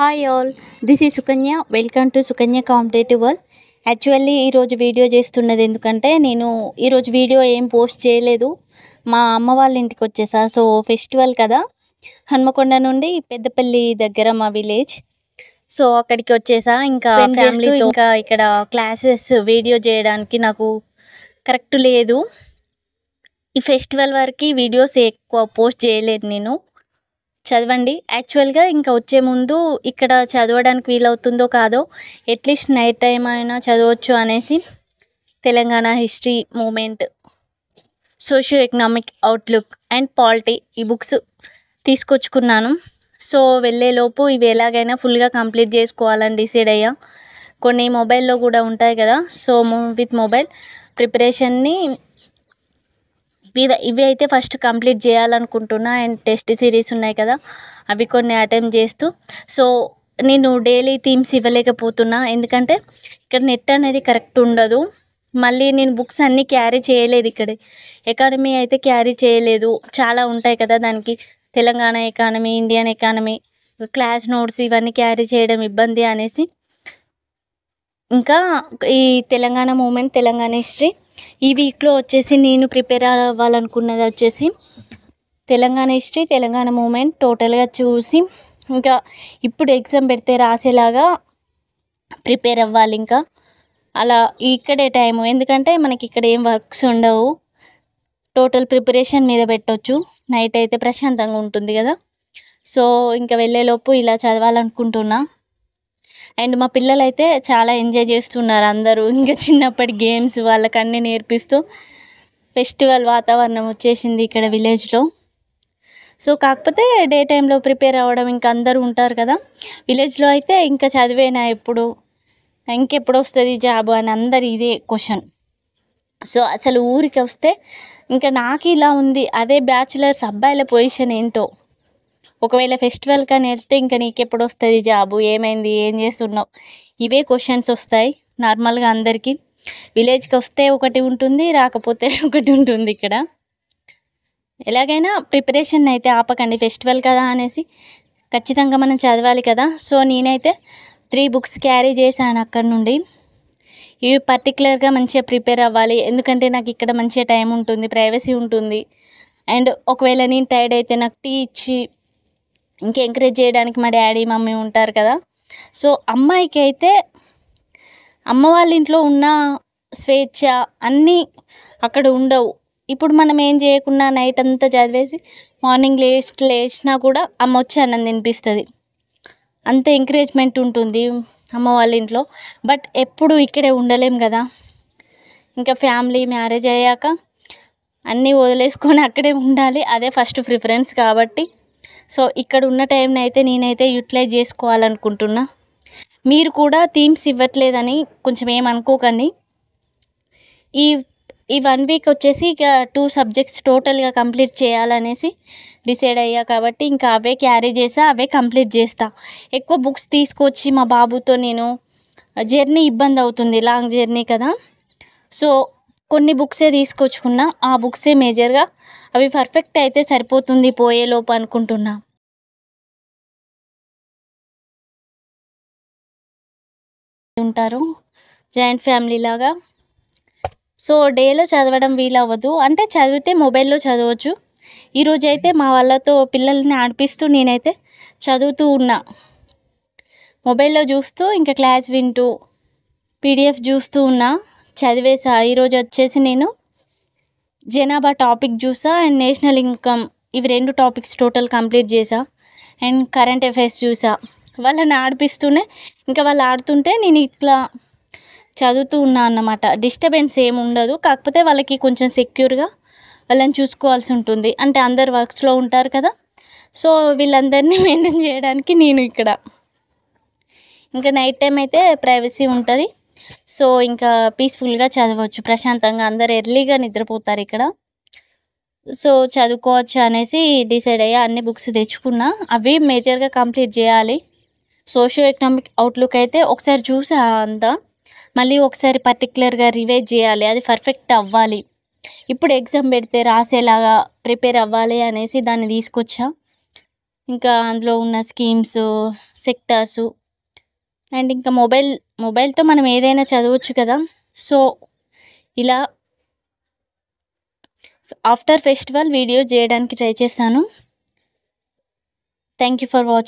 Hi all, this ఈ Sukanya. Welcome to Sukanya competitive world. Actually ఈరోజు video చేస్తున్నది ఎందుకంటే నేను ఈరోజు వీడియో ఏం పోస్ట్ చేయలేదు. మా అమ్మ వాళ్ళ ఇంటికి వచ్చేసా. సో ఫెస్టివల్ కదా, హన్మకొండ నుండి పెద్దపల్లి దగ్గర మా విలేజ్. సో అక్కడికి వచ్చేసా. ఇంకా ఫ్యామిలీతో ఇంకా ఇక్కడ క్లాసెస్ వీడియో చేయడానికి నాకు కరెక్ట్ లేదు. ఈ ఫెస్టివల్ వరకు వీడియోస్ ఎక్కువ పోస్ట్ చేయలేదు నేను. చదవండి. యాక్చువల్గా ఇంకా వచ్చే ముందు ఇక్కడ చదవడానికి వీలవుతుందో కాదో అట్లీస్ట్ నైట్ టైం అయినా చదవచ్చు అనేసి Telangana history movement, socio economic outlook and polity ఈ బుక్స్ తీసుకొచ్చుకున్నాను. సో వెళ్ళేలోపు ఇవి ఎలాగైనా ఫుల్గా కంప్లీట్ చేసుకోవాలని డిసైడ్ అయ్యా. కొన్ని మొబైల్లో కూడా ఉంటాయి కదా, సో విత్ మొబైల్ ప్రిపరేషన్ని ఇవి అయితే ఫస్ట్ కంప్లీట్ చేయాలనుకుంటున్నా. అండ్ టెస్ట్ సిరీస్ ఉన్నాయి కదా, అవి కొన్ని అటెంప్ట్ చేస్తూ. సో నేను డైలీ థీమ్స్ ఇవ్వలేకపోతున్నా, ఎందుకంటే ఇక్కడ నెట్ అనేది కరెక్ట్ ఉండదు. మళ్ళీ నేను బుక్స్ అన్నీ క్యారీ చేయలేదు. ఇక్కడ ఎకానమీ అయితే క్యారీ చేయలేదు. చాలా ఉంటాయి కదా దానికి, Telangana economy, Indian economy, class notes ఇవన్నీ క్యారీ చేయడం ఇబ్బంది అనేసి ఇంకా ఈ తెలంగాణ మూమెంట్, తెలంగాణ హిస్టరీ ఈ వీక్లో వచ్చేసి నేను ప్రిపేర్ అవ్వాలనుకున్నది వచ్చేసి తెలంగాణ హిస్టరీ, తెలంగాణ మూమెంట్ టోటల్గా చూసి ఇంకా ఇప్పుడు ఎగ్జామ్ పెడితే రాసేలాగా ప్రిపేర్ అవ్వాలి. ఇంకా అలా ఇక్కడే టైము, ఎందుకంటే మనకి ఇక్కడ ఏం వర్క్స్ ఉండవు. టోటల్ ప్రిపరేషన్ మీద పెట్టవచ్చు. నైట్ అయితే ప్రశాంతంగా ఉంటుంది కదా. సో ఇంకా వెళ్ళేలోపు ఇలా చదవాలనుకుంటున్నా. అండ్ మా పిల్లలు అయితే చాలా ఎంజాయ్ చేస్తున్నారు అందరూ. ఇంకా చిన్నప్పటి గేమ్స్ వాళ్ళకి అన్నీ నేర్పిస్తూ ఫెస్టివల్ వాతావరణం వచ్చేసింది ఇక్కడ విలేజ్లో. సో కాకపోతే డే టైంలో ప్రిపేర్ అవ్వడం, ఇంకా అందరూ ఉంటారు కదా. విలేజ్లో అయితే ఇంకా చదివేనా ఎప్పుడు, ఇంకెప్పుడు వస్తుంది జాబ్ అని అందరు ఇదే క్వశ్చన్. సో అసలు ఊరికి వస్తే ఇంకా నాకు ఇలా ఉంది, అదే బ్యాచులర్స్ అబ్బాయిల పొజిషన్ ఏంటో. ఒకవేళ ఫెస్టివల్ కానీ వెళ్తే ఇంకా నీకెప్పుడు వస్తుంది జాబు, ఏమైంది, ఏం చేస్తున్నావు, ఇవే క్వశ్చన్స్ వస్తాయి నార్మల్గా అందరికీ. విలేజ్కి వస్తే ఒకటి ఉంటుంది, రాకపోతే ఒకటి ఉంటుంది. ఇక్కడ ఎలాగైనా ప్రిపరేషన్ అయితే ఆపకండి, ఫెస్టివల్ కదా అనేసి ఖచ్చితంగా మనం చదవాలి కదా. సో నేనైతే 3 బుక్స్ క్యారీ చేశాను అక్కడ నుండి. ఇవి పర్టికులర్గా మంచిగా ప్రిపేర్ అవ్వాలి, ఎందుకంటే నాకు ఇక్కడ మంచిగా టైం ఉంటుంది, ప్రైవసీ ఉంటుంది. అండ్ ఒకవేళ నేను టైర్డ్ అయితే నాకు టీ ఇచ్చి ఇంకా ఎంకరేజ్ చేయడానికి మా డాడీ మమ్మీ ఉంటారు కదా. సో అమ్మాయికి అయితే అమ్మ వాళ్ళ ఇంట్లో ఉన్న స్వేచ్ఛ అన్నీ అక్కడ ఉండవు. ఇప్పుడు మనం ఏం చేయకుండా నైట్ అంతా చదివేసి మార్నింగ్ లేచినా కూడా అమ్మ వచ్చి అన్నం తినిపిస్తుంది. అంత ఎంకరేజ్మెంట్ ఉంటుంది అమ్మ వాళ్ళ ఇంట్లో. బట్ ఎప్పుడు ఇక్కడే ఉండలేం కదా. ఇంకా ఫ్యామిలీ మ్యారేజ్ అయ్యాక అన్నీ వదిలేసుకొని అక్కడే ఉండాలి, అదే ఫస్ట్ ప్రిఫరెన్స్ కాబట్టి. సో ఇక్కడ ఉన్న టైంని అయితే నేనైతే యూటిలైజ్ చేసుకోవాలనుకుంటున్నా. మీరు కూడా థీమ్స్ ఇవ్వట్లేదని కొంచెం ఏమనుకోకండి. ఈ 1 వీక్ వచ్చేసి ఇక 2 సబ్జెక్ట్స్ టోటల్గా కంప్లీట్ చేయాలనేసి డిసైడ్ అయ్యా. కాబట్టి ఇంకా అవే క్యారీ చేసా, అవే కంప్లీట్ చేస్తా. ఎక్కువ బుక్స్ తీసుకొచ్చి మా బాబుతో నేను జర్నీ ఇబ్బంది అవుతుంది, లాంగ్ జర్నీ కదా. సో కొన్ని బుక్సే తీసుకొచ్చుకున్నా, ఆ బుక్సే మేజర్గా, అవి పర్ఫెక్ట్ అయితే సరిపోతుంది పోయేలోపు అనుకుంటున్నా. ఉంటారు జాయింట్ ఫ్యామిలీ లాగా. సో డేలో చదవడం వీలవ్వదు, అంటే చదివితే మొబైల్లో చదవచ్చు. ఈరోజు అయితే మా వాళ్ళతో పిల్లల్ని ఆడిపిస్తూ నేనైతే చదువుతూ ఉన్నా, మొబైల్లో చూస్తూ ఇంకా క్లాస్ వింటూ పీడిఎఫ్ చూస్తూ ఉన్నా. చదివేసా. ఈరోజు వచ్చేసి నేను జనాభా టాపిక్ చూసా అండ్ నేషనల్ ఇన్కమ్, ఇవి 2 టాపిక్స్ టోటల్ కంప్లీట్ చేసా. అండ్ కరెంట్ అఫైర్స్ చూసా. వాళ్ళని ఆడిపిస్తూనే ఇంకా వాళ్ళు ఆడుతుంటే నేను ఇట్లా చదువుతూ ఉన్నా అన్నమాట. డిస్టర్బెన్స్ ఏమి ఉండదు, కాకపోతే వాళ్ళకి కొంచెం సెక్యూర్గా వాళ్ళని చూసుకోవాల్సి ఉంటుంది, అంటే అందరు వర్క్స్లో ఉంటారు కదా. సో వీళ్ళందరినీ మెయింటైన్ చేయడానికి నేను ఇక్కడ. ఇంకా నైట్ టైం అయితే ప్రైవసీ ఉంటుంది. సో ఇంకా పీస్ఫుల్గా చదవచ్చు ప్రశాంతంగా, అందరు ఎర్లీగా నిద్రపోతారు ఇక్కడ. సో చదువుకోవచ్చు అనేసి డిసైడ్ అయ్యా. అన్ని బుక్స్ తెచ్చుకున్నా, అవి మేజర్గా కంప్లీట్ చేయాలి. సోషియో ఎకనామిక్ అవుట్లుక్ అయితే ఒకసారి చూసా అంతా, మళ్ళీ ఒకసారి పర్టికులర్గా రివైజ్ చేయాలి, అది పర్ఫెక్ట్ అవ్వాలి. ఇప్పుడు ఎగ్జామ్ పెడితే రాసేలాగా ప్రిపేర్ అవ్వాలి అనేసి దాన్ని తీసుకొచ్చా. ఇంకా అందులో ఉన్న స్కీమ్స్, సెక్టార్సు అండ్ ఇంకా మొబైల్తో మనం ఏదైనా చదవచ్చు కదా. సో ఇలా ఆఫ్టర్ ఫెస్టివల్ వీడియో చేయడానికి ట్రై చేస్తాను. Thank you for watching.